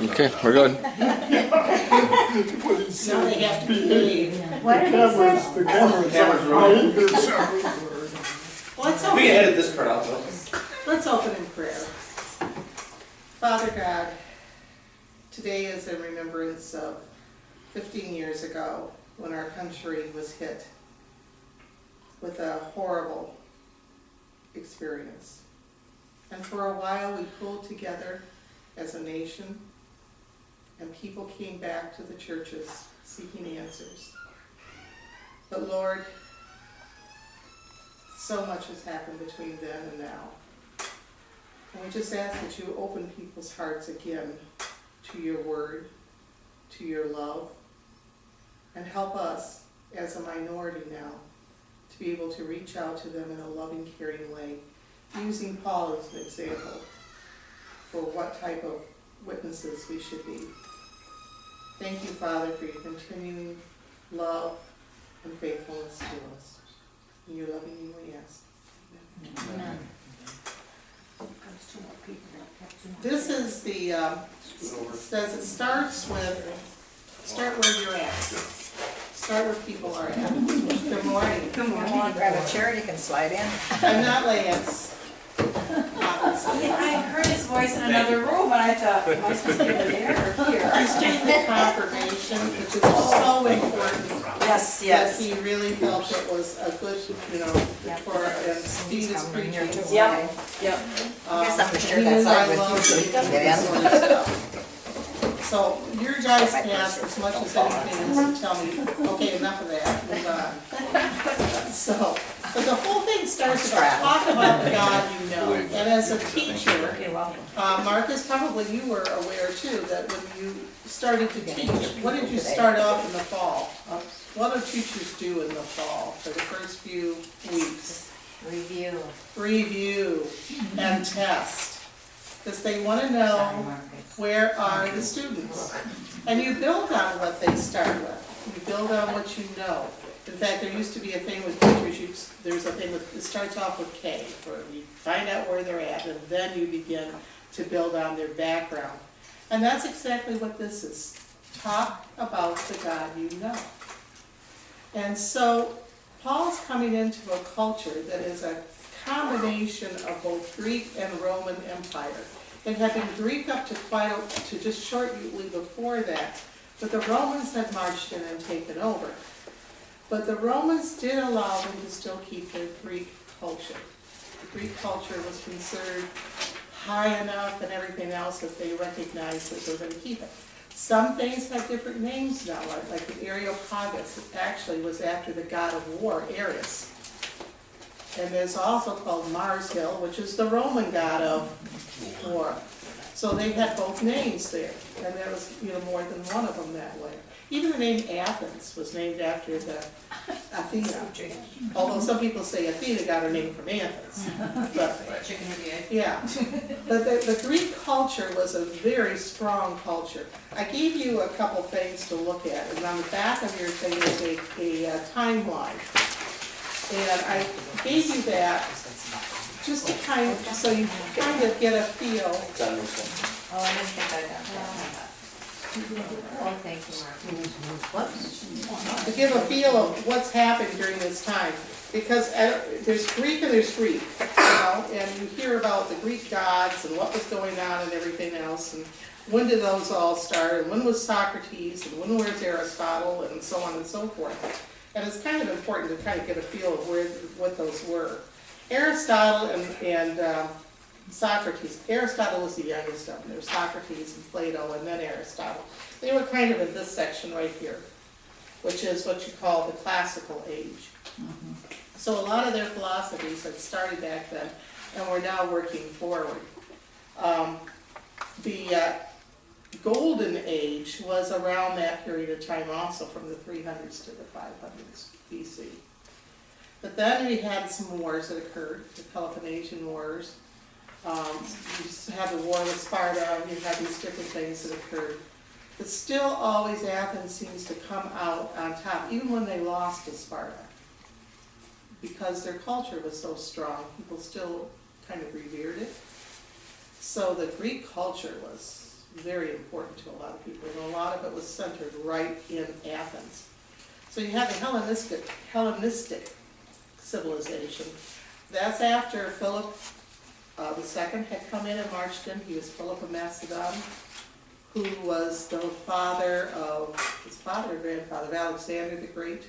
Okay, we're good. Now they have to behave. What did he say? The camera's on. Let's We can open, edit this part out though. let's open in prayer. Father God, today is in remembrance of 15 years ago when our country was hit with a horrible experience. And for a while we pulled together as a nation and people came back to the churches seeking answers. But Lord, so much has happened between then and now. And we just ask that you open people's hearts again to your word, to your love, and help us as a minority now to be able to reach out to them in a loving, caring way, using Paul as an example for what type of witnesses we should be. Thank you, Father, for your continuing love and faithfulness to us. In your loving name we ask. Amen. This is the, says it starts with, start where you're at. Start where people are at. Good morning. Good morning. Grab a chair and you can slide in. I'm not Lance. I heard his voice in another room and I thought, am I supposed to be there or here? He's doing the confirmation, which is so important. Yes, That yes. he really felt it was a good, for, and Steve is preaching. Yep, yep. Guess Guess I'm gonna share that side with you so you can get in. So your guys' task, as much as anything, is to tell me, okay, enough of that, move on. So, but the whole thing starts about, talk about the God you know. And as a teacher, You're welcome. Marcus, probably you were aware too, that when you started to teach, what did you start off in the fall? What do teachers do in the fall for the first few weeks? Review. Review and test, because they want to know where are the students. And you build on what they start with. You build on what you know. In fact, there used to be a thing with teachers, there's a thing with, it starts off with K, where you find out where they're at, and then you begin to build on their background. And that's exactly what this is. Talk about the God you know. And so, Paul's coming into a culture that is a combination of both Greek and Roman Empire. It had been Greek up to just shortly before that, but the Romans had marched in and taken over. But the Romans did allow them to still keep their Greek culture. The Greek culture was considered high enough and everything else that they recognized that they were going to keep it. Some things have different names now, like the Areopagus. It actually was after the god of war, Ares. And there's also called Mars Hill, which is the Roman god of war. So they had both names there, and there was more than one of them that way. Even the name Athens was named after the Athena. Although some people say Athena got her name from Athens. But, Chicken and the egg. yeah, but the Greek culture was a very strong culture. I gave you a couple things to look at, and on the back of your thing is a timeline. And I gave you that just to so you kind of get a feel. It's on this one. Oh, I didn't think I got that. Oh, thank you, Mark. Whoops. To give a feel of what's happened during this time. Because there's Greek and there's Greek, and you hear about the Greek gods and what was going on and everything else, and when did those all start, and when was Socrates, and when was Aristotle, and so on and so forth. And it's kind of important to kind of get a feel of what those were. Aristotle and Socrates. Aristotle was the youngest of them. There was Socrates and Plato and then Aristotle. They were kind of in this section right here, which is what you call the classical age. Mm-hmm. So a lot of their philosophies had started back then and were now working forward. The golden age was around that period of time also, from the 300s to the 500s BC. But then we had some wars that occurred, the Peloponnesian Wars. You had the war with Sparta, you had these different things that occurred. But still always Athens seems to come out on top, even when they lost to Sparta. Because their culture was so strong, people still kind of revered it. So the Greek culture was very important to a lot of people, and a lot of it was centered right in Athens. So you have the Hellenistic civilization. That's after Philip the second had come in and marched in. He was Philip of Macedon, who was the father of, his father or grandfather of Alexander the Great,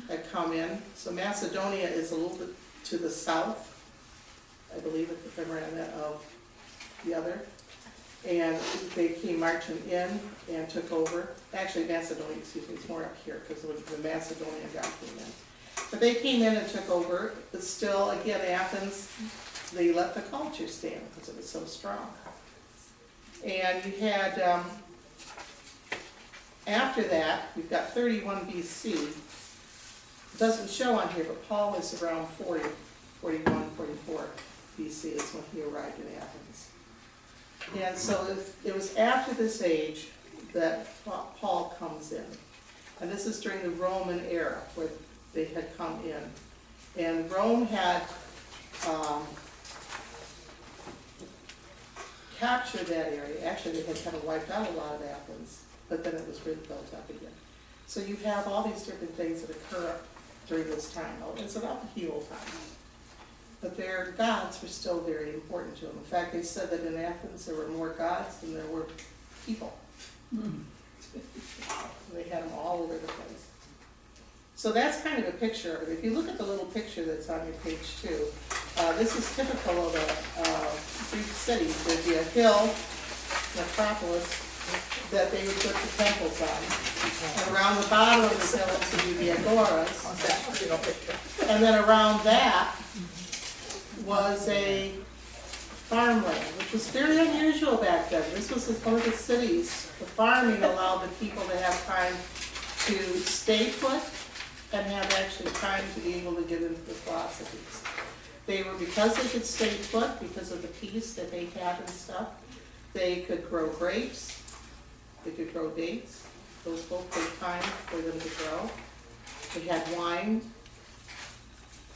had come in. So Macedonia is a little bit to the south, I believe, if I'm right on that, of the other. And they came marching in and took over. Actually, Macedonia, excuse me, it's more up here because the Macedonian guy came in. But they came in and took over, but still, again, Athens, they let the culture stand because it was so strong. And you had, after that, we've got 31 BC. It doesn't show on here, but Paul is around 40, 41, 44 BC is when he arrived in Athens. And so it was after this age that Paul comes in. And this is during the Roman era where they had come in. And Rome had captured that area. Actually, they had kind of wiped out a lot of Athens, but then it was rebuilt up again. So you have all these different things that occur during this time. It's an upheaval time. But their gods were still very important to them. In fact, they said that in Athens there were more gods than there were people. They had them all over the place. So that's kind of a picture of it. If you look at the little picture that's on your page 2, this is typical of a Greek city. There'd be a hill, necropolis, that they would put the temples on. And around the bottom of the hill would be the agoras. And then around that was a farmland, which was very unusual back then. This was one of the cities. The farming allowed the people to have time to stay put and have actually time to be able to get into the philosophies. They were, because they could stay put, because of the peace that they had and stuff, they could grow grapes, they could grow dates. Those both take time for them to grow. They had wine.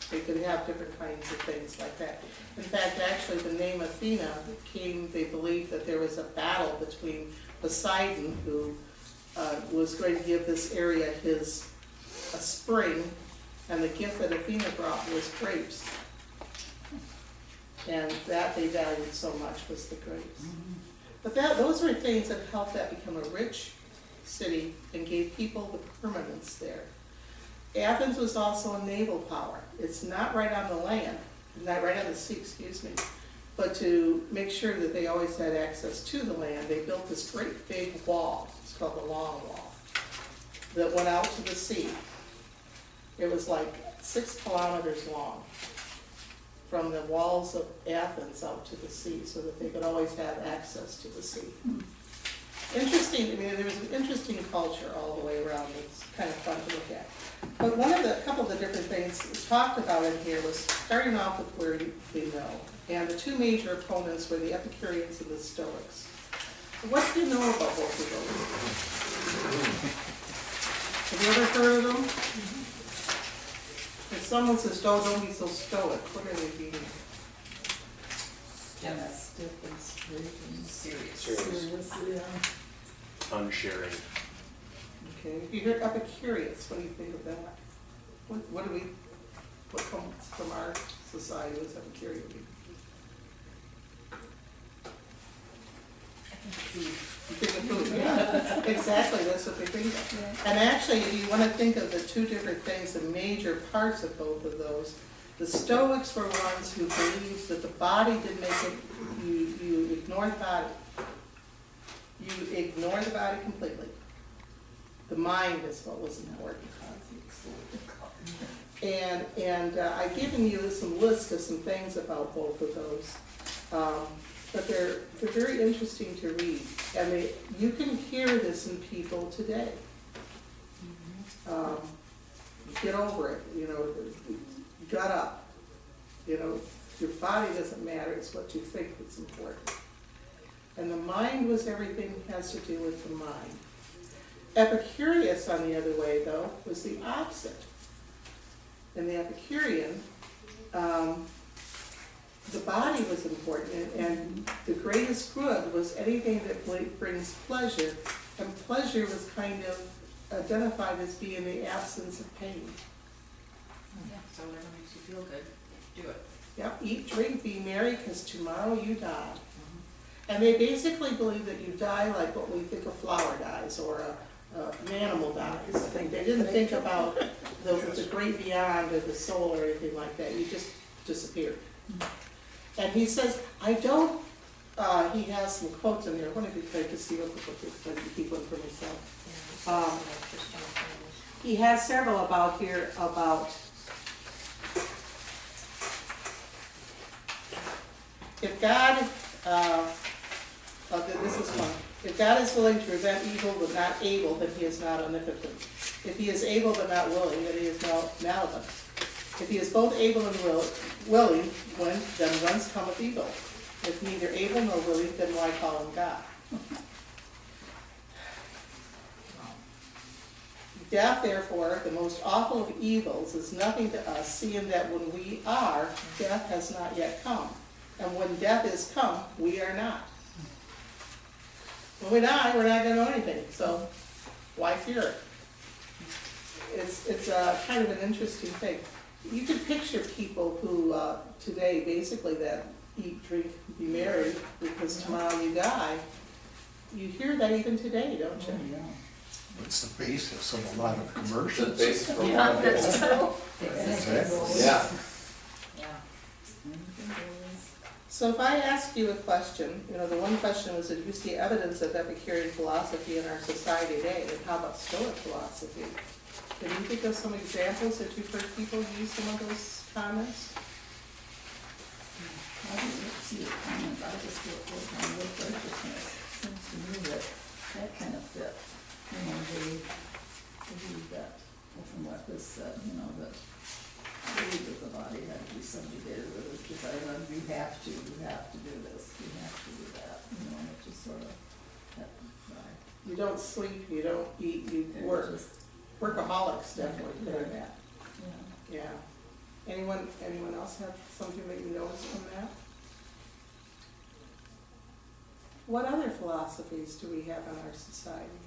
They could have different kinds of things like that. In fact, actually, the name Athena came, they believed that there was a battle between Poseidon, who was going to give this area a spring, and the gift that Athena brought was grapes. And that they valued so much was the grapes. But those were things that helped that become a rich city and gave people the permanence there. Athens was also a naval power. It's not right on the land, not right on the sea, excuse me, but to make sure that they always had access to the land, they built this great big wall. It's called the Long Wall, that went out to the sea. It was like 6 kilometers long from the walls of Athens out to the sea, so that they could always have access to the sea. Interesting, I mean, there was an interesting culture all the way around. It's kind of fun to look at. But a couple of the different things talked about in here was starting off with where they know. And the two major opponents were the Epicureans and the Stoics. What do you know about both of those? Have you ever heard of them? If someone says, don't be so stoic, what are they meaning? Stiff and straight and Serious. serious, yeah. Unsharing. Okay, if you hear Epicurious, what do you think of that? What comes from our society as Epicurean? You think of food, yeah, exactly, that's what they think of. Yeah. And actually, if you want to think of the two different things, the major parts of both of those, the Stoics were ones who believed that the body didn't make it, you ignore the body. You ignore the body completely. The mind is what was important. And I've given you some lists of some things about both of those. But they're very interesting to read. And you can hear this in people today. Get over it, gut up. Your body doesn't matter, it's what you think that's important. And the mind was everything has to do with the mind. Epicurus, on the other way, though, was the opposite. And the Epicurean the body was important, and the greatest good was anything that brings pleasure, and pleasure was kind of identified as being the absence of pain. Yeah, so whatever makes you feel good, do it. Yep, eat, drink, be merry, because tomorrow you die. And they basically believe that you die like what we think a flower dies, or an animal dies. They didn't think about the great beyond, or the soul, or anything like that, you just disappeared. And he says, I don't, he has some quotes in there, I wonder if you could see what the book is, so I can keep one for myself. He has several about here, about if God, this is one, if God is willing to prevent evil but not able, then he is not omnipotent. If he is able but not willing, then he is malevolent. If he is both able and willing, then whence cometh evil? If neither able nor willing, then why call him God? Death, therefore, the most awful of evils, is nothing to us, seeing that when we are, death has not yet come. And when death is come, we are not. When we die, we're not gonna know anything, so why fear it? It's kind of an interesting thing. You can picture people who, today, basically, that eat, drink, be merry, because tomorrow you die. You hear that even today, don't you? It's the basis of a lot of It's the commercials. basis for a lot of That's people. true. Exactly. Yeah. So if I ask you a question, the one question was, did you see evidence of Epicurean philosophy in our society today? And how about Stoic philosophy? Can you think of some examples that you've heard people use some of those comments? I didn't see the comment, I just looked on with righteousness. Seems to me that kind of fit. They believe that, from what this said, that believe that the body had to be subjugated, that it's decided on, you have to do this, you have to do that, and it just sort of, You don't sleep, you don't eat, you work. Workaholics definitely do that. yeah. Yeah. Anyone else have something that you noticed from that? What other philosophies do we have in our society?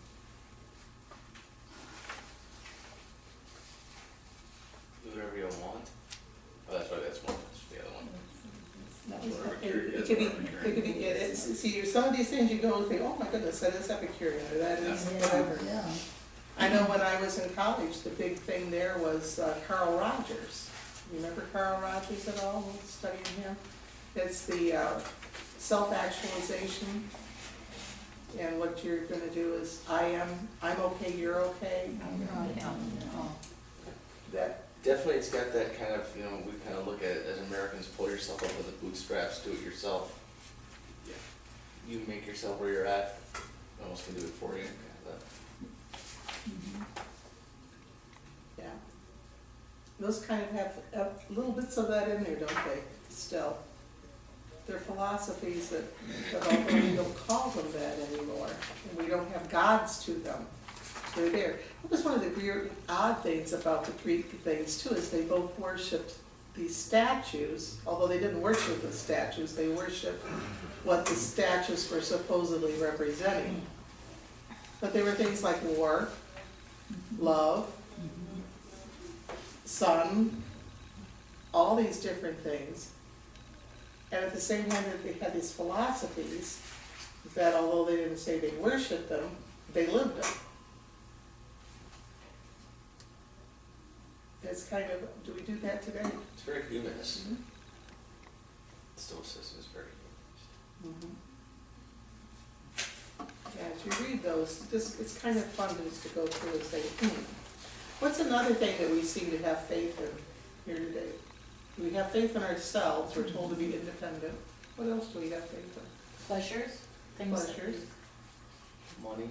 Do whatever you want. Oh, that's right, that's one, that's the other one. It could be, see, some of these things you go and think, oh my goodness, that is Epicurean, or that is whatever. Yeah. I know when I was in college, the big thing there was Carl Rogers. You remember Carl Rogers at all, studying him? It's the self-actualization, and what you're gonna do is, I'm okay, you're okay. That, Definitely, it's got that kind of, we kind of look at it as Americans, pull yourself up with the bootstraps, do it yourself. Yeah. You make yourself where you're at, no one else can do it for you. yeah. Those kind of have little bits of that in there, don't they, still? They're philosophies that although we don't call them that anymore, and we don't have gods to them, they're there. That was one of the weird, odd things about the Greek things too, is they both worshipped these statues, although they didn't worship the statues, they worshipped what the statues were supposedly representing. But they were things like war, love, sun, all these different things. And at the same time that they had these philosophies that although they didn't say they worshipped them, they lived them. It's kind of, do we do that today? It's very humanist. Stoicism is very humanist. Yeah, as you read those, it's kind of fun just to go through and say, what's another thing that we seem to have faith in here today? We have faith in ourselves, we're told to be independent. What else do we have faith in? Pleasures, things. Pleasures. Money.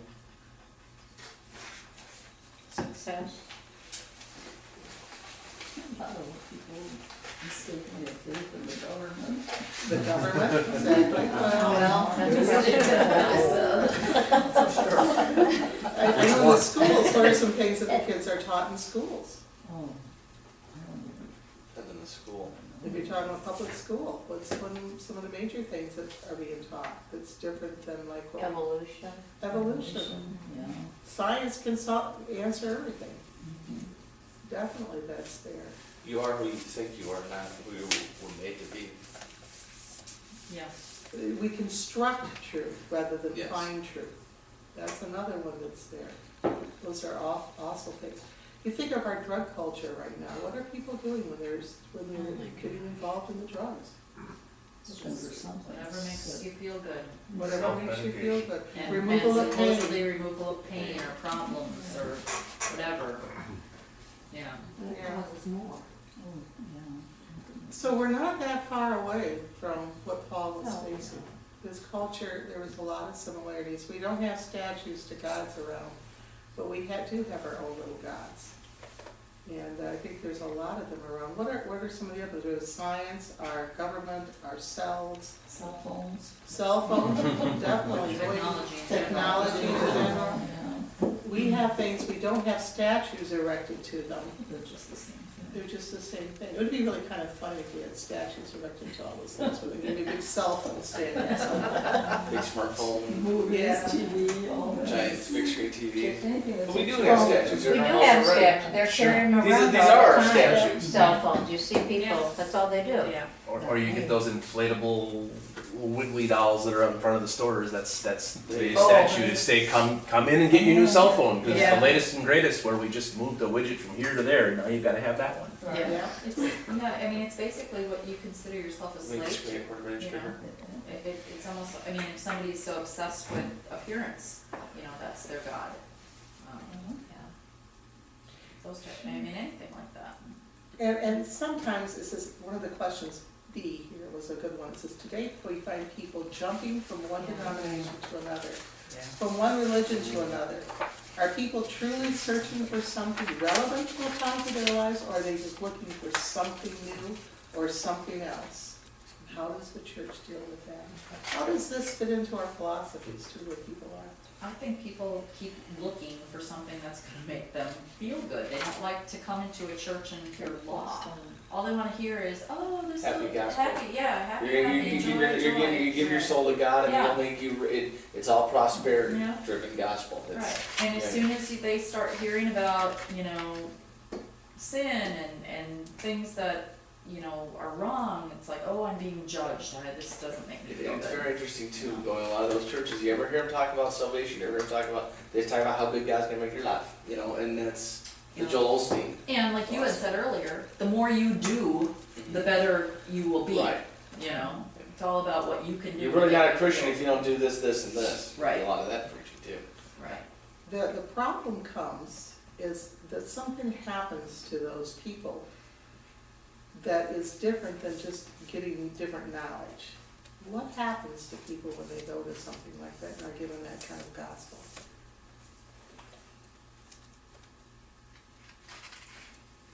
Success. A lot of people mistakenly have faith in the government. The government, exactly. Well, I know in the schools, what are some things that the kids are taught in schools? Oh, I don't even Depends on the school. know. If you're talking about public school, what's some of the major things that are being taught that's different than like what? Evolution. Evolution. Yeah. Science can answer everything. Definitely that's there. You are who you think you are, not who you were made to be. Yes. We construct truth rather than Yes. find truth. That's another one that's there. Those are also things. You think of our drug culture right now, what are people doing when they're getting involved in the drugs? Looking for something. Whatever makes you feel good. Whatever makes you feel good. And Removal of pain. supposedly removal of pain or problems or whatever. Yeah. Yeah. Causes more. Oh, yeah. So we're not that far away from what Paul was No. facing. His culture, there was a lot of similarities. We don't have statues to gods around, but we do have our own little gods. And I think there's a lot of them around. What are some of the others? There's science, our government, ourselves, Cell phones. cell phones, definitely. Technology in general. Technology in general. Yeah, We have things, we don't have statues erected to them. they're just the same thing. They're just the same thing. It would be really kind of funny if we had statues erected to all those things, with a big cell phone standing somewhere. Big smartphone, Movies, Yeah. TV, all that. giant big screen TV. Anything But we do that's- have statues, they're We in do our have house already. statues, they're carrying them These are- around these all are our the time. statues. Cell phones, you see people, Yeah. that's all they do. Yeah. Or you get those inflatable wiggly dolls that are out in front of the stores, that's today's Oh. statues, say, come in and get your new cell phone, because it's Yeah. the latest and greatest, where we just moved a widget from here to there, now you've gotta have that one. Yeah. Yeah. It's, yeah, I mean, it's basically what you consider yourself a Make the slave screen a to. quarter inch You know? bigger. It's almost, I mean, if somebody's so obsessed with appearance, that's their god. Yeah. Those type, I mean, anything like that. And sometimes, this is one of the questions, B here was a good one. It says, today we find people jumping from one denomination to another, from one religion to another. Are people truly searching for something relevant to a time of their lives, or are they just looking for something new or something else? How does the church deal with that? How does this fit into our philosophies too, where people are? I think people keep looking for something that's gonna make them feel good. They don't like to come into a church and hear law. All they wanna hear is, oh, this is Happy gospel. happy, yeah, happy, You happy, joy, you give your joy. soul to God and Yeah. He'll make you, it's all prosperity Yeah. driven gospel. It's- Right, and as yeah. soon as they start hearing about, sin and things that, are wrong, it's like, oh, I'm being judged, this doesn't make me feel It's good. very interesting too, going to a lot of those churches, you ever hear them talk about salvation, you ever hear them talk about, they talk about how good God's gonna make your life, and that's the Yeah. Joel Osteen. And like you had said earlier, the more you do, the better you will be. Right. It's all about what you can do. You're really not a Christian if you don't do this, this, and this. Right. A lot of that preaching too. Right. The problem comes is that something happens to those people that is different than just getting different knowledge. What happens to people when they go to something like that and are given that kind of gospel?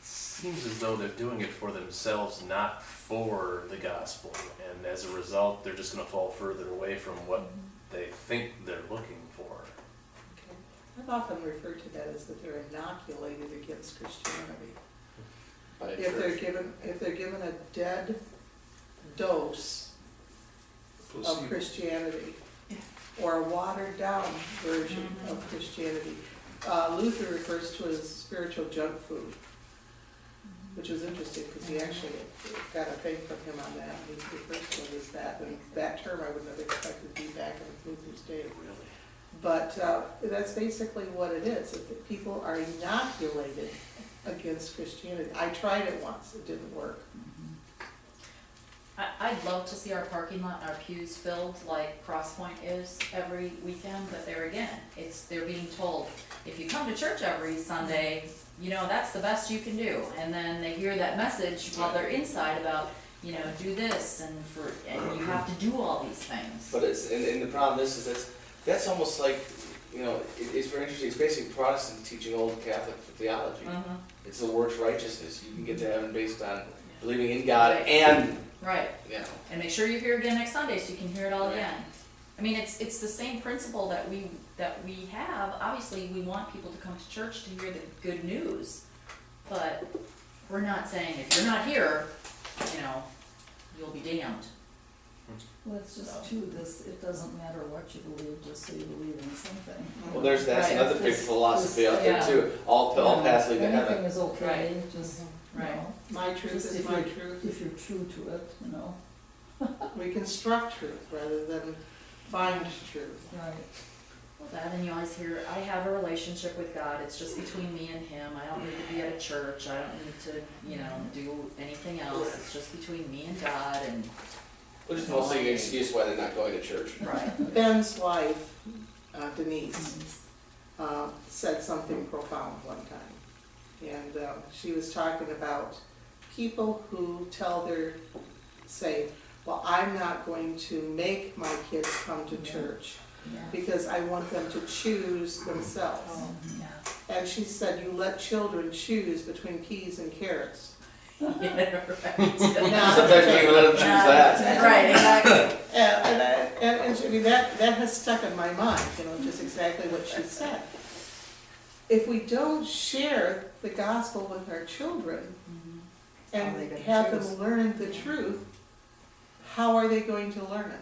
Seems as though they're doing it for themselves, not for the gospel, and as a result, they're just gonna fall further away from what they think they're looking for. Okay. I've often referred to that as that they're inoculated against Christianity. By a If they're church. given a dead dose of Placebo. Christianity, or a watered down version of Christianity. Luther refers to it as spiritual junk food, which was interesting because he actually got a thing from him on that. He refers to it as that, and that term I wouldn't have expected to be back in Luther's day. Really? But that's basically what it is, that people are inoculated against Christianity. I tried it once, it didn't work. I'd love to see our parking lot, our pews filled like Cross Point is every weekend, but there again, they're being told, if you come to church every Sunday, that's the best you can do. And then they hear that message while they're inside about, do this and you have to do all these things. But and the problem is that's almost like, it's very interesting, it's basically Protestant teaching old Catholic theology. Mhm. It's the works righteousness, you can get to heaven based on believing in God Right. and, Right. And make sure you're here again next Sunday so you can hear it all Right. again. I mean, it's the same principle that we have. Obviously, we want people to come to church to hear the good news, but we're not saying if you're not here, you know, you'll be damned. Well, it's just too, it doesn't matter what you believe, just so you believe in something. Well, that's Right. another big This- philosophy out there yeah. too, all paths lead to heaven. Anything is okay, just, you Right. know, My truth just is if my you- truth. if you're true to it, you know. We construct truth rather than find truth. Right. Well, that, and you always hear, I have a relationship with God, it's just between me and him, I don't need to be at a church, I don't need to, you know, do anything else, it's just between me and God, and, Which is mostly an excuse why they're not going to church. right. Ben's wife, Denise, said something profound one time. And she was talking about people who say, well, I'm not going to make my kids come to church Yeah. because I want them to choose themselves. Oh, Yeah. And she said, you let children choose between peas and carrots. Yeah, right. Now, Sometimes you even let them choose that. Right, exactly. And I mean, that has stuck in my mind, you know, just exactly what she said. If we don't share the gospel with our children How are they and gonna have choose? them learn the truth, how are they going to learn it?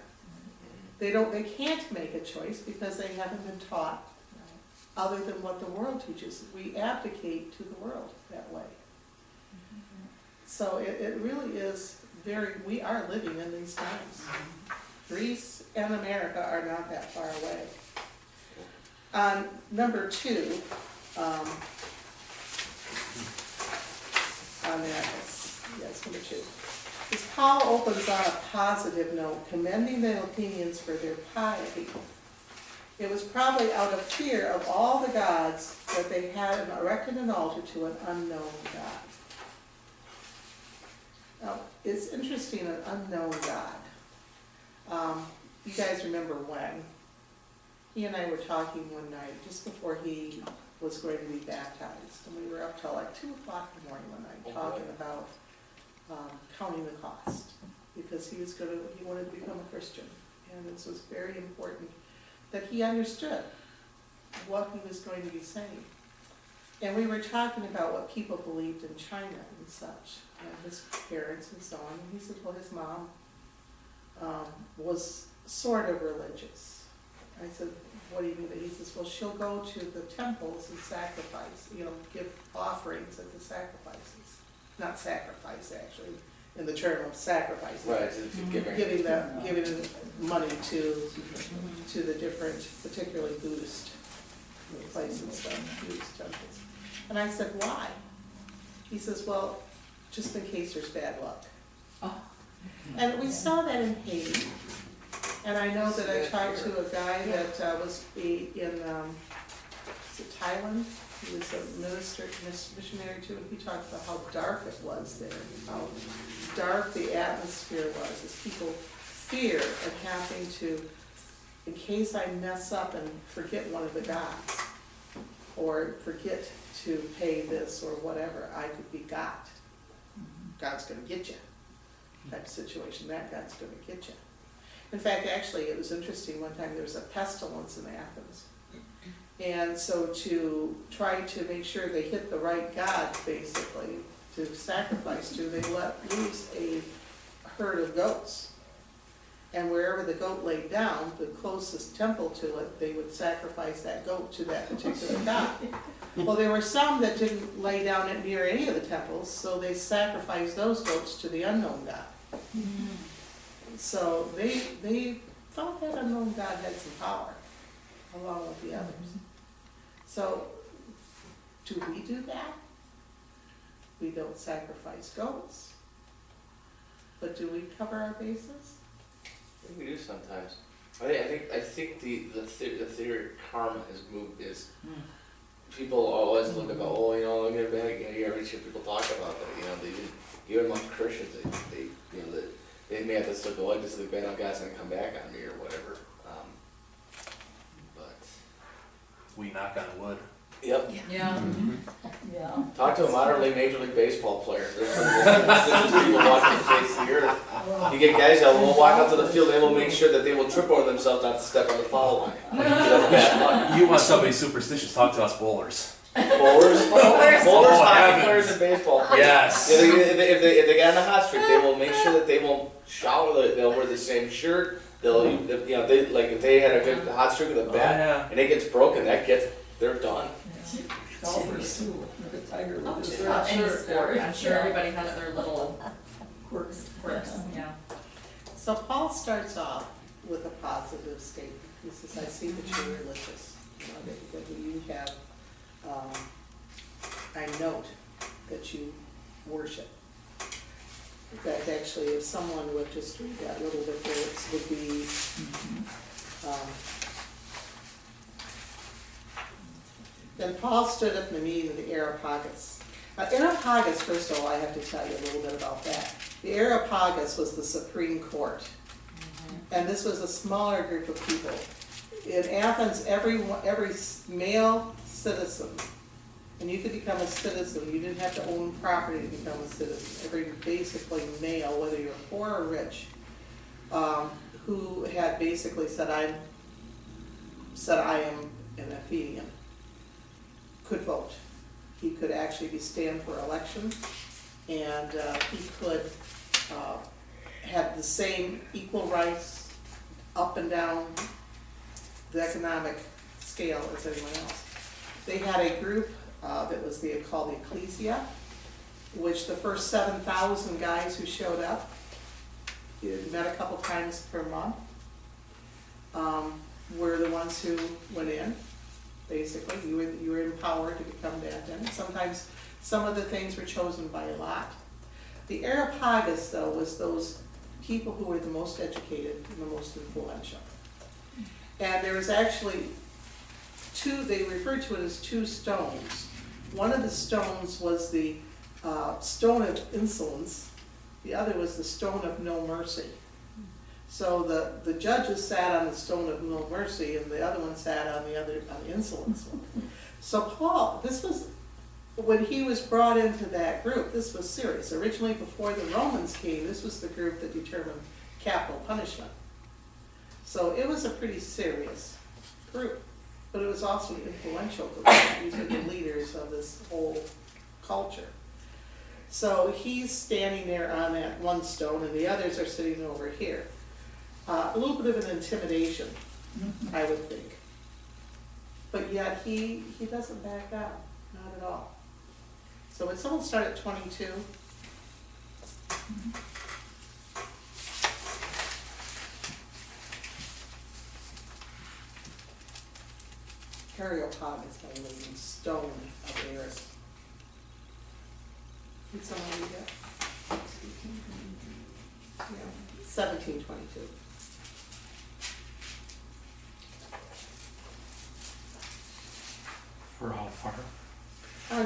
They can't make a choice because they haven't been taught other than what the world teaches. We abdicate to the world that way. So it really is we are living in these times. Greece and America are not that far away. Number 2, on that, yes, number 2. Is Paul opens on a positive note, commending the Athenians for their piety. It was probably out of fear of all the gods that they had erected an altar to an unknown God. Now, it's interesting, an unknown God. You guys remember when? He and I were talking one night, just before he was going to be baptized, and we were up till like 2 o'clock in the morning one night, talking about counting the cost, because he wanted to become a Christian, and this was very important that he understood what he was going to be saying. And we were talking about what people believed in China and such, and his parents and so on, and he said, well, his mom was sort of religious. I said, what do you mean? He says, well, she'll go to the temples and sacrifice, give offerings at the sacrifices. Not sacrifice, actually, in the term of sacrifice. Right, it's giving. Giving money to the different, particularly Buddhist places, Buddhist temples. And I said, why? He says, well, just in case there's bad luck. Oh. And we saw that in Haiti. And I know that I talked to a guy that was in is it Thailand? He was a missionary too, and he talked about how dark it was there, how dark the atmosphere was, as people fear and having to, in case I mess up and forget one of the gods, or forget to pay this or whatever, I could be got. God's gonna get you. Type of situation, that God's gonna get you. In fact, actually, it was interesting, one time there was a pestilence in Athens. And so to try to make sure they hit the right God, basically, to sacrifice to, they let loose a herd of goats. And wherever the goat laid down, the closest temple to it, they would sacrifice that goat to that particular God. Well, there were some that didn't lay down near any of the temples, so they sacrificed those goats to the unknown God. So they thought that unknown God had some power, along with the others. So, do we do that? We don't sacrifice goats. But do we cover our bases? I think we do sometimes. I think the theory of karma is people always look about, I'm gonna bad, you ever hear people talk about that, even among Christians, they may have this look, this is bad, God's gonna come back on me or whatever. But We knock on wood. yep. Yeah. Yeah. Talk to a modern day Major League Baseball player. There's people walking the face of the earth. You get guys that will walk out to the field, they will make sure that they will trip over themselves not to step on the foul line. You want somebody superstitious, talk to us bowlers. Bowlers, Bowlers. bowlers, Oh, hockey heavens. players, and baseball. Yes. If they get on the hot streak, they will make sure that they won't shower. They'll wear the same shirt. They'll, they like if they had a good hot streak with a Oh, bat yeah. and it gets broken, they're done. Golfers too, look at Tiger Oh, with his just red about any shirt. sport, I'm sure Yeah. everybody has their little Quirks. quirks, yeah. So Paul starts off with a positive statement. He says, I see that you're religious, that you have, I note that you worship. That actually, if someone would just read that little bit there, it would be, then Paul stood up in the meeting of the Areopagus. Now, Areopagus, first of all, I have to tell you a little bit about that. The Areopagus was the Supreme Court. And this was a smaller group of people. In Athens, every male citizen, and you could become a citizen, you didn't have to own property to become a citizen. Every basically male, whether you're poor or rich, who had basically said I am an Athenian, could vote. He could actually stand for election, and he could have the same equal rights up and down the economic scale as anyone else. They had a group that was called the Ecclesia, which the first 7,000 guys who showed up, met a couple times per month, were the ones who went in. Basically, you were empowered to become that. And sometimes some of the things were chosen by a lot. The Areopagus, though, was those people who were the most educated and the most influential. And there was actually two, they referred to it as two stones. One of the stones was the stone of insolence, the other was the stone of no mercy. So the judges sat on the stone of no mercy, and the other one sat on the insolence one. So Paul, this was, when he was brought into that group, this was serious. Originally, before the Romans came, this was the group that determined capital punishment. So it was a pretty serious group, but it was also an influential group. These were the leaders of this whole culture. So he's standing there on that one stone, and the others are sitting over here. A little bit of an intimidation, I would think. But yet he doesn't back down, not at all. So would someone start at 22? Areopagus, by the way, means stone of Eris. Did someone read that? Yeah, 1722. For how far?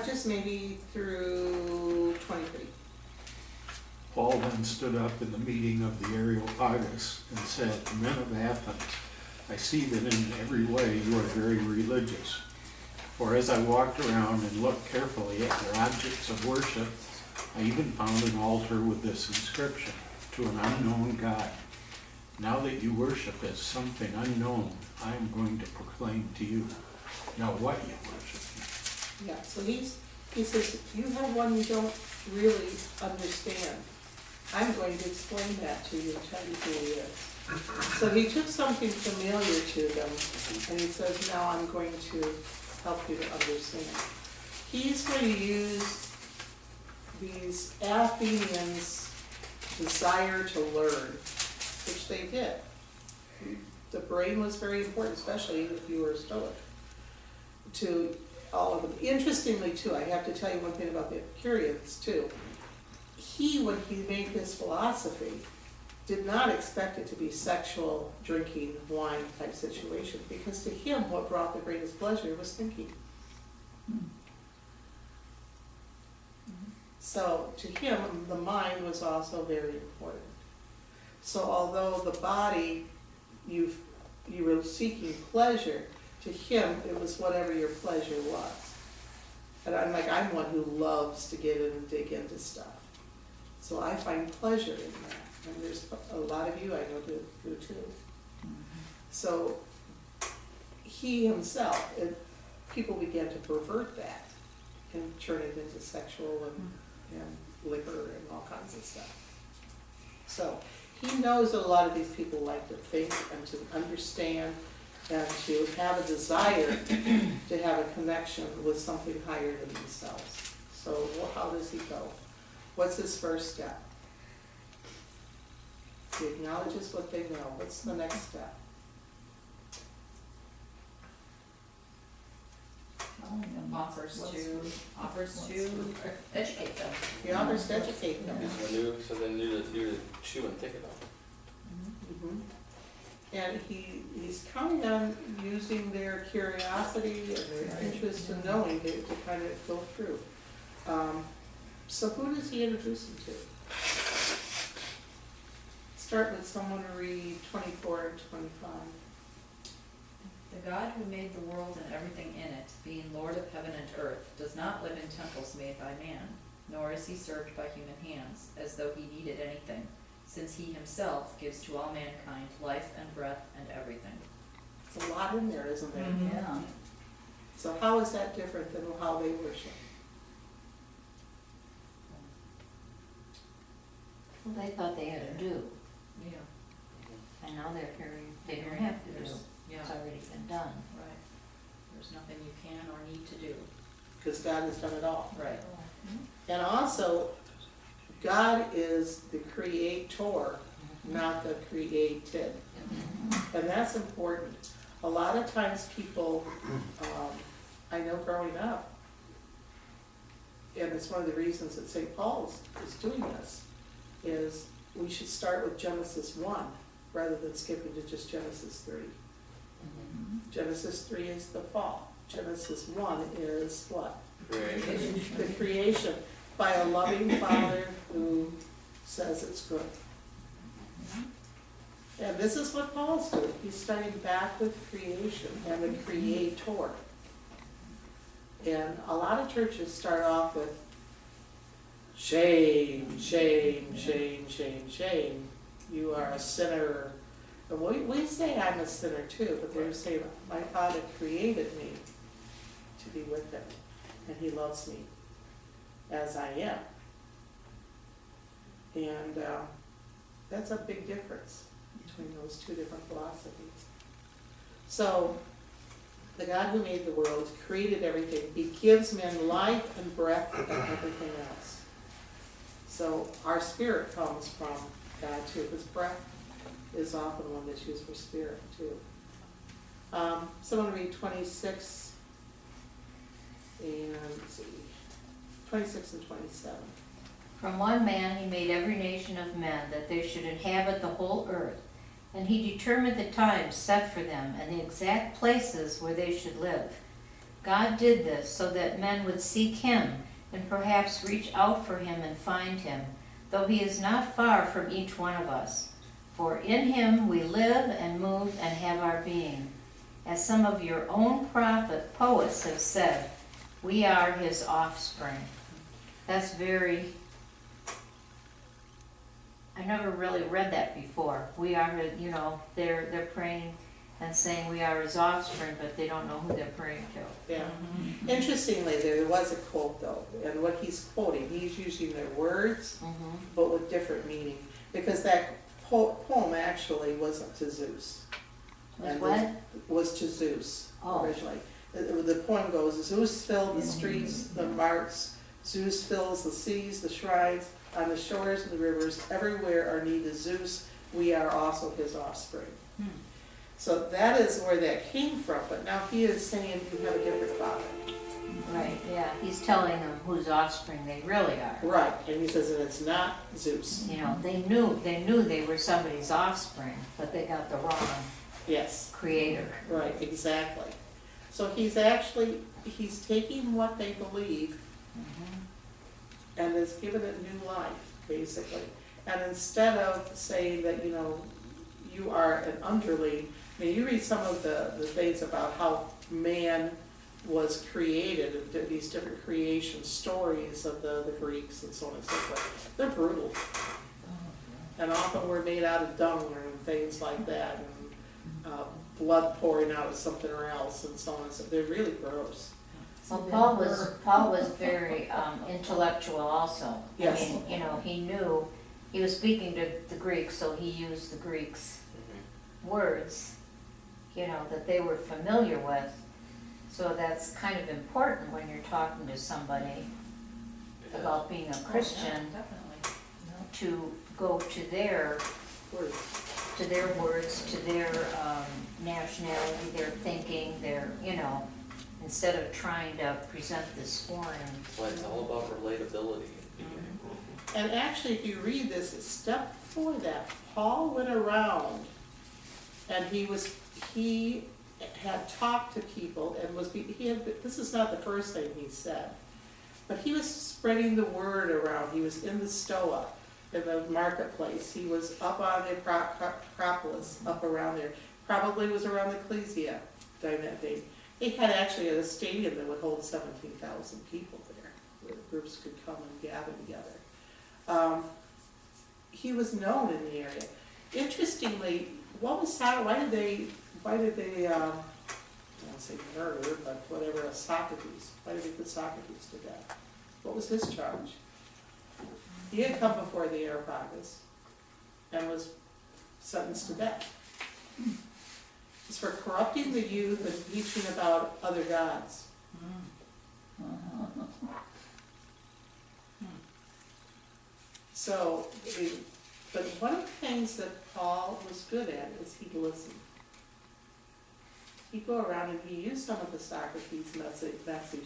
Just maybe through 23. Paul then stood up in the meeting of the Areopagus and said, Men of Athens, I see that in every way you are very religious. For as I walked around and looked carefully at your objects of worship, I even found an altar with this inscription, to an unknown God. Now that you worship as something unknown, I am going to proclaim to you. Now what you worship. Yeah, so he says, you have one you don't really understand. I'm going to explain that to you and tell you who he is. So he took something familiar to them, and he says, now I'm going to help you to understand. He's going to use these Athenians' desire to learn, which they did. The brain was very important, especially if you were a Stoic, to all of them. Interestingly, too, I have to tell you one thing about the Epicureans, too. He, when he made his philosophy, did not expect it to be sexual, drinking, wine type situation, because to him, what brought the greatest pleasure was thinking. So to him, the mind was also very important. So although the body, you were seeking pleasure, to him, it was whatever your pleasure was. And I'm one who loves to get in and dig into stuff. So I find pleasure in that. And there's a lot of you I know do too. So he himself, people began to pervert that and turn it into sexual and liquor and all kinds of stuff. So he knows that a lot of these people like to think and to understand and to have a desire to have a connection with something higher than themselves. So how does he go? What's his first step? He acknowledges what they know. What's the next step? Telling them Offers what's- to what's- educate them. He offers to educate them. So then do the chew and think about it. Mhm. And he's counting on using their curiosity and their interest in knowing to kind of go through. So who does he introduce them to? Start with someone to read 24 and 25. The God who made the world and everything in it, being Lord of heaven and earth, does not live in temples made by man, nor is he served by human hands, as though he needed anything, since he himself gives to all mankind life and breath and everything. It's a lot in there, isn't there? Yeah. So how is that different than how they worship? Well, they thought they had to do, Yeah, and now they're hearing they don't have to do. There's- yeah, It's already been done. right. There's nothing you can or need to do. Because God has done it all. Right. And also, God is the creator, not the created. And that's important. A lot of times people, I know growing up, and it's one of the reasons that St. Paul is doing this, is we should start with Genesis 1 rather than skipping to just Genesis 3. Genesis 3 is the fall. Genesis 1 is what? Creation. The creation by a loving Father who says it's good. And this is what Paul's doing. He's starting back with creation and the creator. And a lot of churches start off with shame, shame, shame, shame, shame. You are a sinner. And we say I'm a sinner too, but they're saying my Father created me to be with him. And he loves me as I am. And that's a big difference between those two different philosophies. So, the God who made the world, created everything, he gives men life and breath and everything else. So, our spirit comes from God too, because breath is often one that's used for spirit too. Someone read 26 and, let's see, 26 and 27. From one man he made every nation of men, that they should inhabit the whole earth. And he determined the times set for them, and the exact places where they should live. God did this so that men would seek him, and perhaps reach out for him and find him, though he is not far from each one of us. For in him we live and move and have our being. As some of your own poets have said, we are his offspring. That's very, I never really read that before. We are, they're praying and saying we are his offspring, but they don't know who they're praying to. Yeah. Interestingly, there was a quote though, and what he's quoting, he's using their words, but with different meaning. Because that poem actually wasn't to Zeus. Was And what? Was to Zeus Oh. originally. The poem goes, Zeus filled the streets, the marts, Zeus fills the seas, the shrines, on the shores and the rivers, everywhere our need is Zeus, we are also his offspring. So that is where that came from, but now he is saying you have a different father. Right, yeah. He's telling them whose offspring they really are. Right, and he says that it's not Zeus. You know, they knew they were somebody's offspring, but they got the wrong Yes, creator. right, exactly. So he's taking what they believe and has given it new life, basically. And instead of saying that, you are an underling, I mean, you read some of the things about how man was created, these different creation stories of the Greeks and so on and so forth. They're brutal. And often we're made out of dung and things like that. And blood pouring out of something or else and so on, so they're really gross. Well, Paul was very intellectual also. Yes. I mean, you know, he knew, he was speaking to the Greeks, so he used the Greeks' words, you know, that they were familiar with. So that's kind of important when you're talking to somebody about being a Christian, Definitely. to go to their Words. words, to their nationality, their thinking, their, you know, instead of trying to present this foreign. Well, it's all about relatability. And actually, if you read this, it's step before that, Paul went around and he had talked to people and this is not the first thing he said, but he was spreading the word around. He was in the Stoa, in the marketplace. He was up on the Acropolis, up around there. Probably was around the Ecclesia during that day. They had actually a stadium that would hold 17,000 people there, where groups could come and gather together. He was known in the area. Interestingly, why did they I won't say murder, but whatever, Socrates? Why did they put Socrates to death? What was his charge? He had come before the Areopagus and was sentenced to death. It's for corrupting the youth and teaching about other gods. So, but one of the things that Paul was good at is he listened. He'd go around and he used some of the Socrates message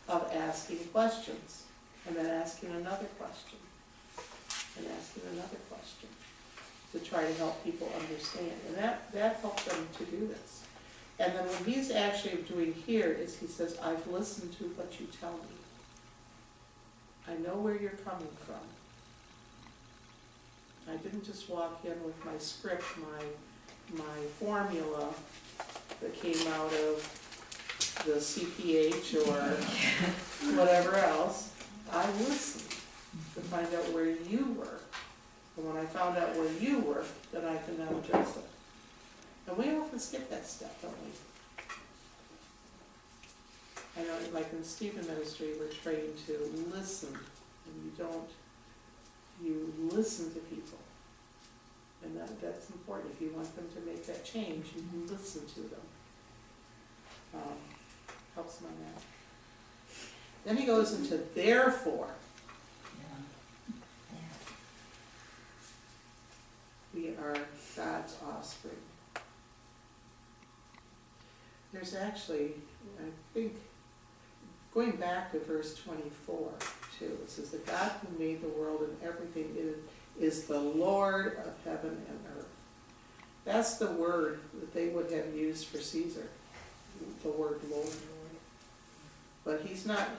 of asking questions, and then asking another question, and asking another question, to try to help people understand. And that helped them to do this. And then what he's actually doing here is he says, I've listened to what you tell me. I know where you're coming from. I didn't just walk in with my script, my formula that came out of the CPH or whatever else. I listened to find out where you were. And when I found out where you were, then I can now address it. And we often skip that step, don't we? I know, like in Stephen ministry, we're trained to listen, and you listen to people. And that's important. If you want them to make that change, you listen to them. Helps them on that. Then he goes into therefore. We are God's offspring. There's actually, I think, going back to verse 24, too, it says, the God who made the world and everything in it is the Lord of heaven and earth. That's the word that they would have used for Caesar, the word Lord. But he's not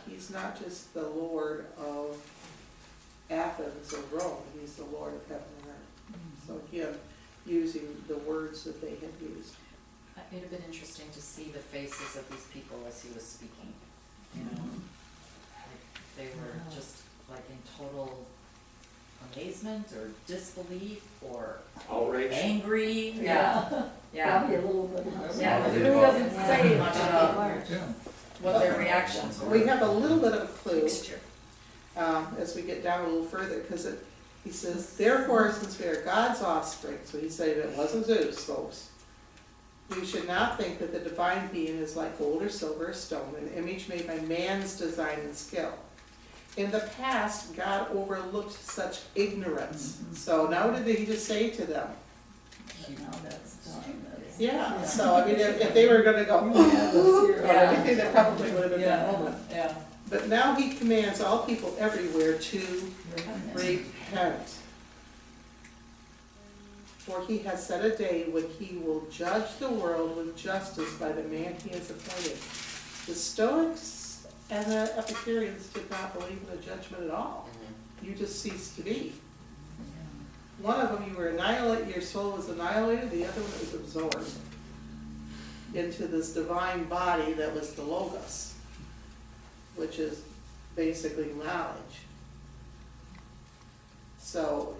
just the Lord of Athens or Rome, he's the Lord of heaven and earth. So again, using the words that they had used. It'd have been interesting to see the faces of these people as he was speaking, you know? Like, they were just like in total amazement or disbelief or Outrage. angry, Probably yeah. a little bit. Yeah, it really doesn't say much about what their reactions were. We have a little bit of a clue Mixture. as we get down a little further, because he says, therefore, since we are God's offspring, so he's saying it wasn't Zeus, folks, you should not think that the divine being is like gold or silver or stone, an image made by man's design and skill. In the past, God overlooked such ignorance. So now what did he just say to them? Now that's done. That's- Yeah, so I mean, if they were gonna go, or anything, that probably would have been that moment. Yeah. But now he commands all people everywhere to repent. For he has set a day when he will judge the world with justice by the man he has appointed. The Stoics and the Epicureans did not believe in the judgment at all. You just ceased to be. One of them, you were annihilated, your soul was annihilated, the other one was absorbed into this divine body that was the Logos, which is basically knowledge. So,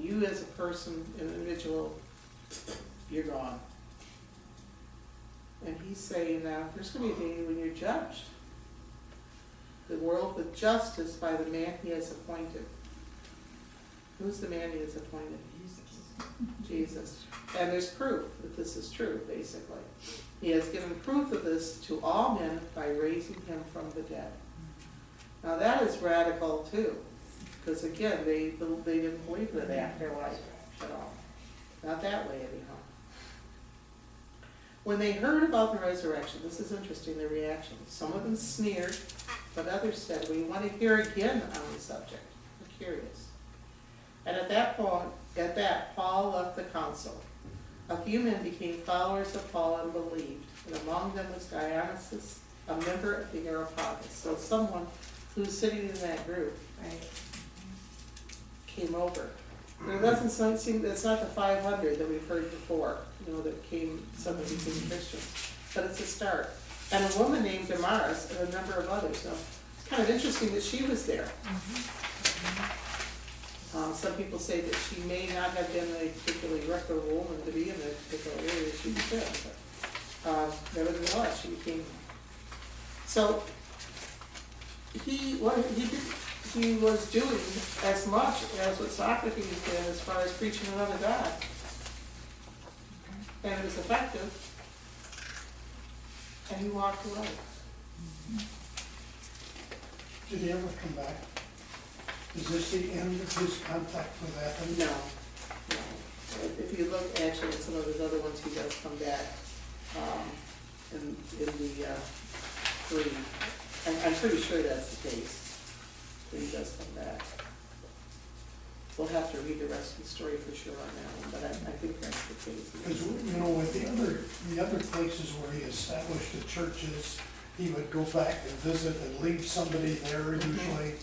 you as a person, an individual, you're gone. And he's saying, there's gonna be a day when you're judged. The world with justice by the man he has appointed. Who's the man he has appointed? Jesus. And there's proof that this is true, basically. He has given proof of this to all men by raising him from the dead. Now that is radical too, because again, they didn't believe in an afterlife at all. Not that way anyhow. When they heard about the resurrection, this is interesting, the reaction. Some of them sneered, but others said, we want to hear again on the subject. We're curious. And at that, Paul left the council. A few men became followers of Paul and believed, and among them was Dionysius, a member of the Areopagus. So someone who's sitting in that group came over. It doesn't seem, it's not the 500 that we've heard before, that came, some of these became Christians, but it's a start. And a woman named Damaris and a number of others. So it's kind of interesting that she was there. Some people say that she may not have been a particularly reputable woman to be in the particular area she was in, but nevertheless, she became. So he was doing as much as what Socrates did as far as preaching another God. And it was effective. And he walked away. Did he ever come back? Is this the end of his contact with Athens? No. If you look actually at some of his other ones, he does come back in the 3. I'm pretty sure that's the case. That he does come back. We'll have to read the rest of the story for sure on that one, but I think that's the case. Because, with the other places where he established the churches, he would go back and visit and leave somebody there usually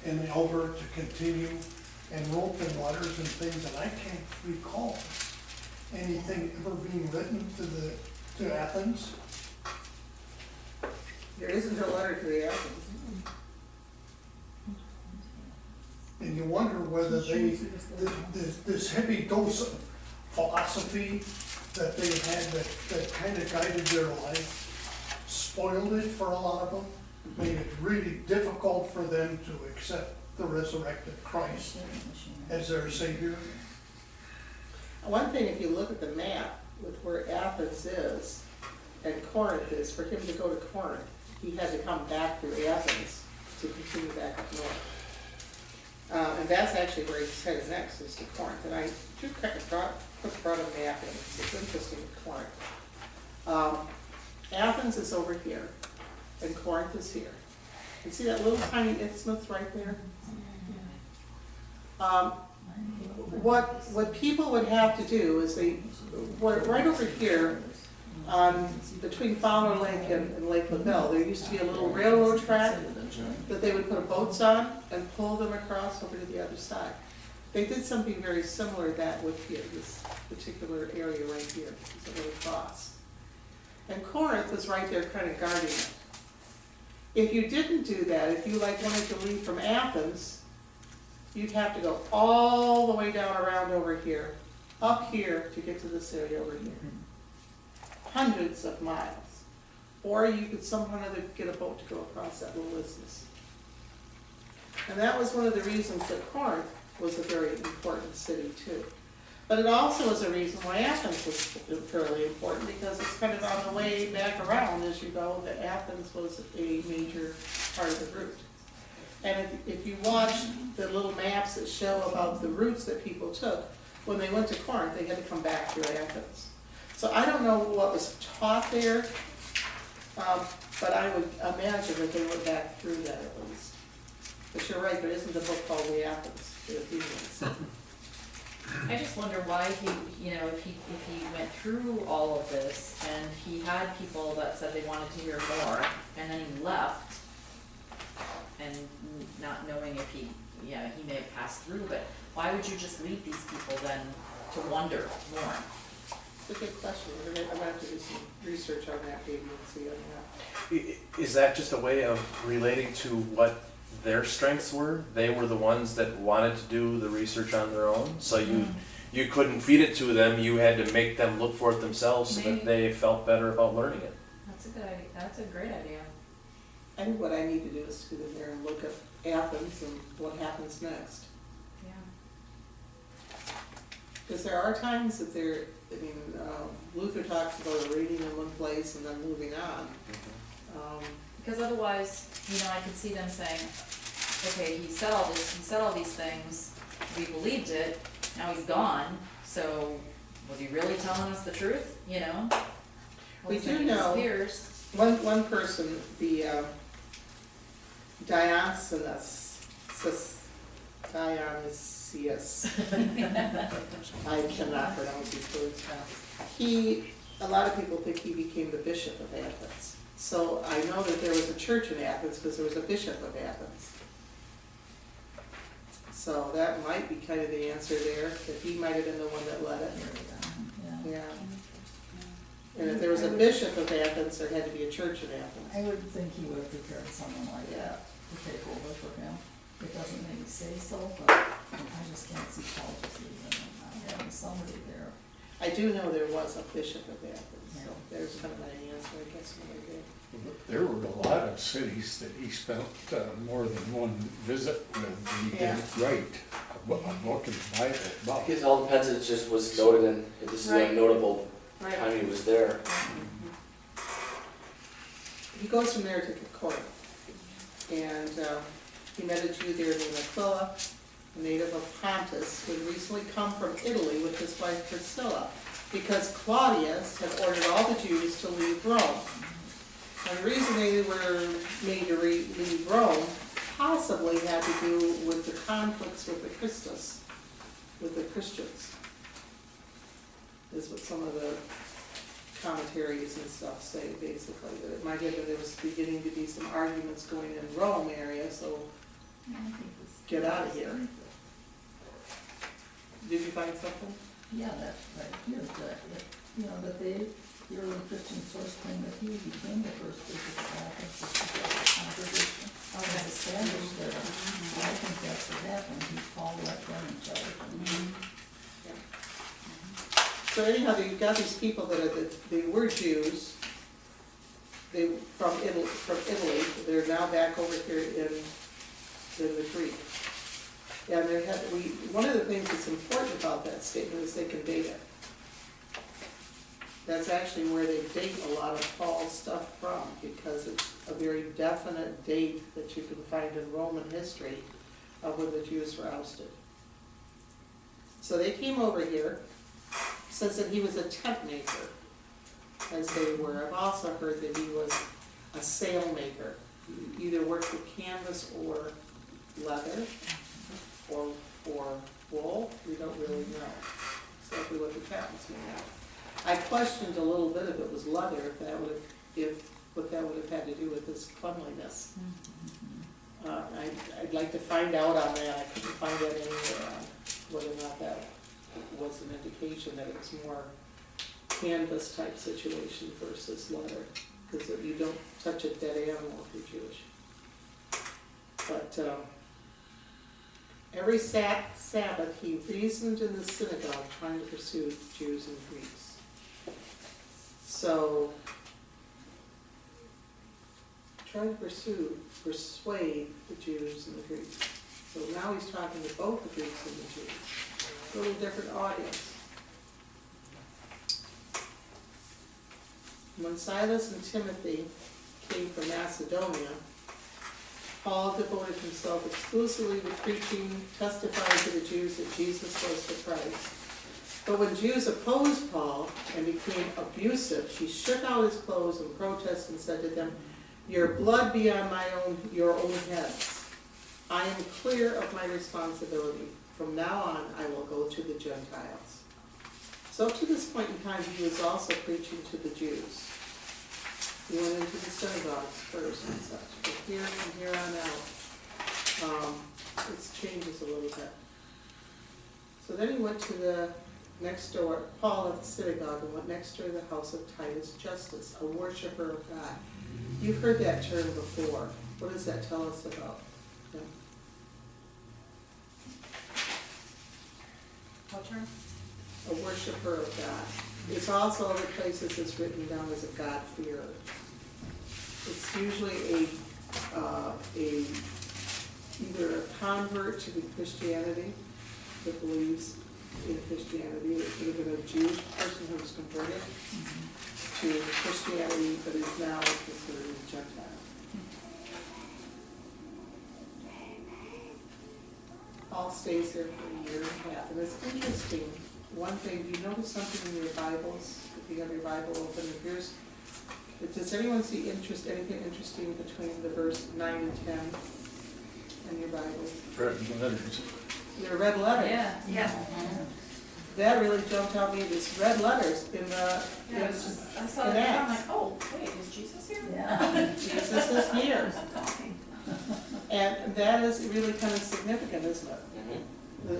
an elder to continue, and wrote them letters and things, and I can't recall anything ever being written to Athens. There isn't a letter to the Athens. And you wonder whether this heavy dose of philosophy that they had that kind of guided their life spoiled it for a lot of them, made it really difficult for them to accept the resurrected Christ as their Savior. One thing, if you look at the map with where Athens is and Corinth is, for him to go to Corinth, he had to come back through Athens to continue back up north. And that's actually where he's headed next, is to Corinth. And I do kind of brought a map in. It's interesting with Corinth. Athens is over here, and Corinth is here. You see that little tiny isthmus right there? What people would have to do is right over here, between Fowler Lake and Lake LaBelle, there used to be a little railroad track that they would put boats on and pull them across over to the other side. They did something very similar to that with here, this particular area right here, it's a little cross. And Corinth was right there kind of guarding it. If you didn't do that, if you wanted to leave from Athens, you'd have to go all the way down around over here, up here to get to this area over here. Hundreds of miles. Or you could somehow or other get a boat to go across that little isthmus. And that was one of the reasons that Corinth was a very important city too. But it also was a reason why Athens was fairly important, because it's kind of on the way back around as you go, that Athens was a major part of the route. And if you watch the little maps that show about the routes that people took, when they went to Corinth, they had to come back through Athens. So I don't know what was taught there, but I would imagine that they went back through that at least. But you're right, there isn't a book called The Athens, the Athenians. I just wonder why if he went through all of this and he had people that said they wanted to hear more, and then he left, and not knowing if he may have passed through, but why would you just leave these people then to wonder more? It's a good question. I'm going to have to do some research on that maybe and see on that. Is that just a way of relating to what their strengths were? They were the ones that wanted to do the research on their own, so you couldn't feed it to them, you had to make them look for it themselves so Maybe. that they felt better about learning it. That's a good idea, that's a great idea. I think what I need to do is to get in there and look at Athens and what happens next. Yeah. Because there are times that Luther talks about a reading in one place and then moving on. Because otherwise, I could see them saying, okay, he said all these things, we believed it, now he's gone, so was he really telling us the truth, We Well, do then he know- disappears. One person, the Dionysius, I cannot pronounce these words. A lot of people think he became the bishop of Athens. So I know that there was a church in Athens because there was a bishop of Athens. So that might be kind of the answer there, that he might have been the one that led it. Yeah. Yeah. And if there was a bishop of Athens, there had to be a church in Athens. I would think he would have prepared someone like that to take over for him. It doesn't maybe say so, but I just can't see Paul just leaving and not having somebody there. I do know there was a bishop of Athens, so Yeah. there's kind of my answer, I guess, when I did. There were a lot of cities that he spent more than one visit with. He did write a book in the Bible I about. guess it all depends, it just was noted and this is a Right. notable Right. time he was there. He goes from there to Corinth, and he met a Jew there named Aquila, a native of Pontus, who had recently come from Italy with his wife Priscilla, because Claudius had ordered all the Jews to leave Rome. And the reason they were made to leave Rome possibly had to do with the conflicts with the Christus, with the Christians, is what some of the commentaries and stuff say, basically, that it might have been, there was beginning to be some arguments going in Rome area, so get out of here. Did you find something? Yeah, that's right here, that the early Christian source claim that he became the first bishop of Athens, the congregation was established there. I think that's what happened, he called that them in charge. So anyhow, you've got these people that they were Jews, they from Italy, they're now back over here in the Greek. And one of the things that's important about that statement is they can date it. That's actually where they date a lot of Paul's stuff from, because it's a very definite date that you can find in Roman history of when the Jews were ousted. So they came over here, says that he was a tent maker, as they were. I've also heard that he was a sail maker. He either worked with canvas or leather, or wool, we don't really know exactly what the patents made out. I questioned a little bit if it was leather, what that would have had to do with his cleanliness. I'd like to find out on that. I couldn't find that anywhere on whether or not that was an indication that it was more canvas type situation versus leather, because you don't touch a dead animal if you're Jewish. But every Sabbath he reasoned in the synagogue trying to pursue Jews and Greeks. So, trying to persuade the Jews and the Greeks. So now he's talking to both the Greeks and the Jews. A little different audience. When Silas and Timothy came from Macedonia, Paul devoted himself exclusively to preaching, testifying to the Jews that Jesus was the Christ. But when Jews opposed Paul and became abusive, he shook out his clothes in protest and said to them, "Your blood be on your own heads. I am clear of my responsibility. From now on, I will go to the Gentiles." So up to this point in time, he was also preaching to the Jews. He went into the synagogues first and such. But from here on out, it changes a little bit. So then he went to the next door. Paul left the synagogue and went next door to the house of Titus Justus, a worshiper of God. You've heard that term before. What does that tell us about him? What term? a worshiper of God. It's also other places it's written down as a God-fearer. It's usually either a convert to Christianity that believes in Christianity. It could have been a Jewish person who was converted to Christianity, but is now considered a Gentile. Paul stays there for a year and a half, and it's interesting. One thing, do you notice something in your Bibles? If you have your Bible open, does anyone see anything interesting between the verse 9 and 10 in your Bible? Red letters. They're red letters. Yeah. That really jumped out at me, these red letters in the, Yeah, it's just, I saw in that, I'm like, Acts. oh, wait, is Jesus here? Yeah. Jesus is here. And that is really kind of significant, isn't it?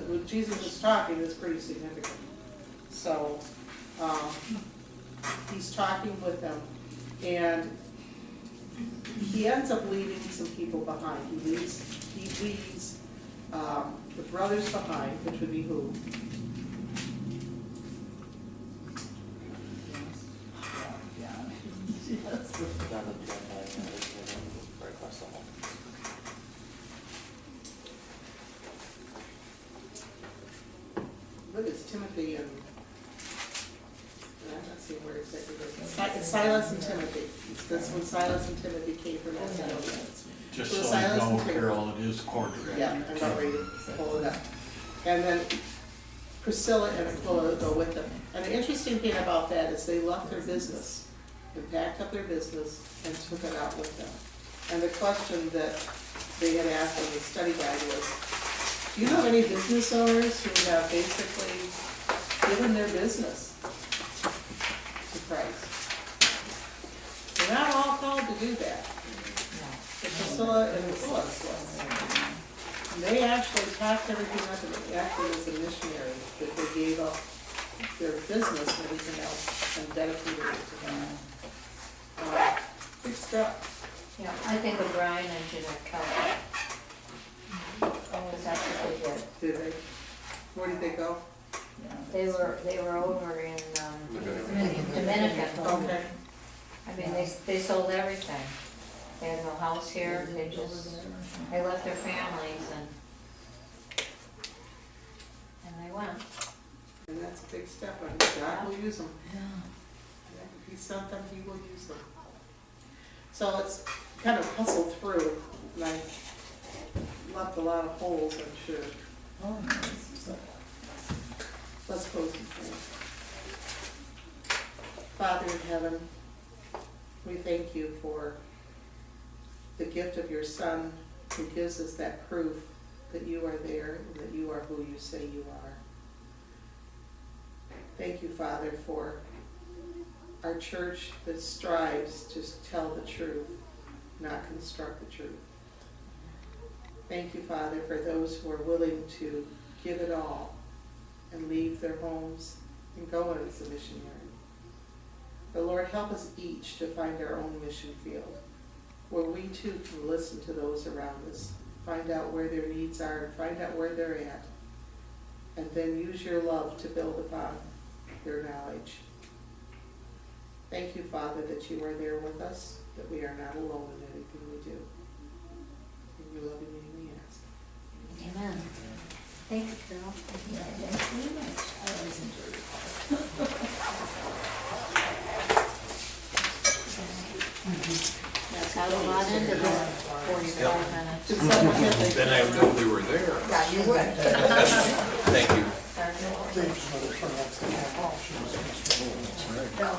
When Jesus is talking, it's pretty significant. So, he's talking with them, and he ends up leaving some people behind. He leaves the brothers behind, which would be who? Yeah. Yes. Right across the hall. What is Timothy and, I'm not seeing where exactly it is. Silas and Timothy. That's when Silas and Timothy came from Macedonia. Just So so Silas you and know, Timothy. Carol, it is quarter Yeah, after I'm 10. about ready to pull it up. And then Priscilla and Aquila go with them. And the interesting thing about that is they left their business and packed up their business and took it out with them. And the question that they had asked in the study guide was, do you know any business owners who have basically given their business to Christ? They're not all called to do that. But Priscilla and Aquila was. And they actually packed everything up and acted as a missionary, that they gave up their business and everything else and dedicated it to God. Big stuff. Yeah, I think of Brian and Jeanette Keller. Because that's what they did. Did they? Where did they go? They were over in Dominican. Okay. I mean, they sold everything. They had no house here, they left their families and they went. And that's a big step. I mean, God will use them. Yeah, if he sent them, he will use them. So it's kind of hustled through, and I left a lot of holes, I'm sure. Oh, nice. Let's close in prayer. Father in heaven, we thank you for the gift of your Son, who gives us that proof that you are there and that you are who you say you are. Thank you, Father, for our church that strives to tell the truth, not construct the truth. Thank you, Father, for those who are willing to give it all and leave their homes and go as a missionary. But Lord, help us each to find our own mission field, where we too can listen to those around us, find out where their needs are, and find out where they're at, and then use your love to build upon their knowledge. Thank you, Father, that you are there with us, that we are not alone in anything we do. In your loving name we ask. Amen. Thank you, Carol. Yeah, thanks very much. I always enjoy your Got a lot into that 45 minutes. Did someone get the- Then I would know we were there. Yeah, you would. Thank you. James, another turn off the camera. She was- No,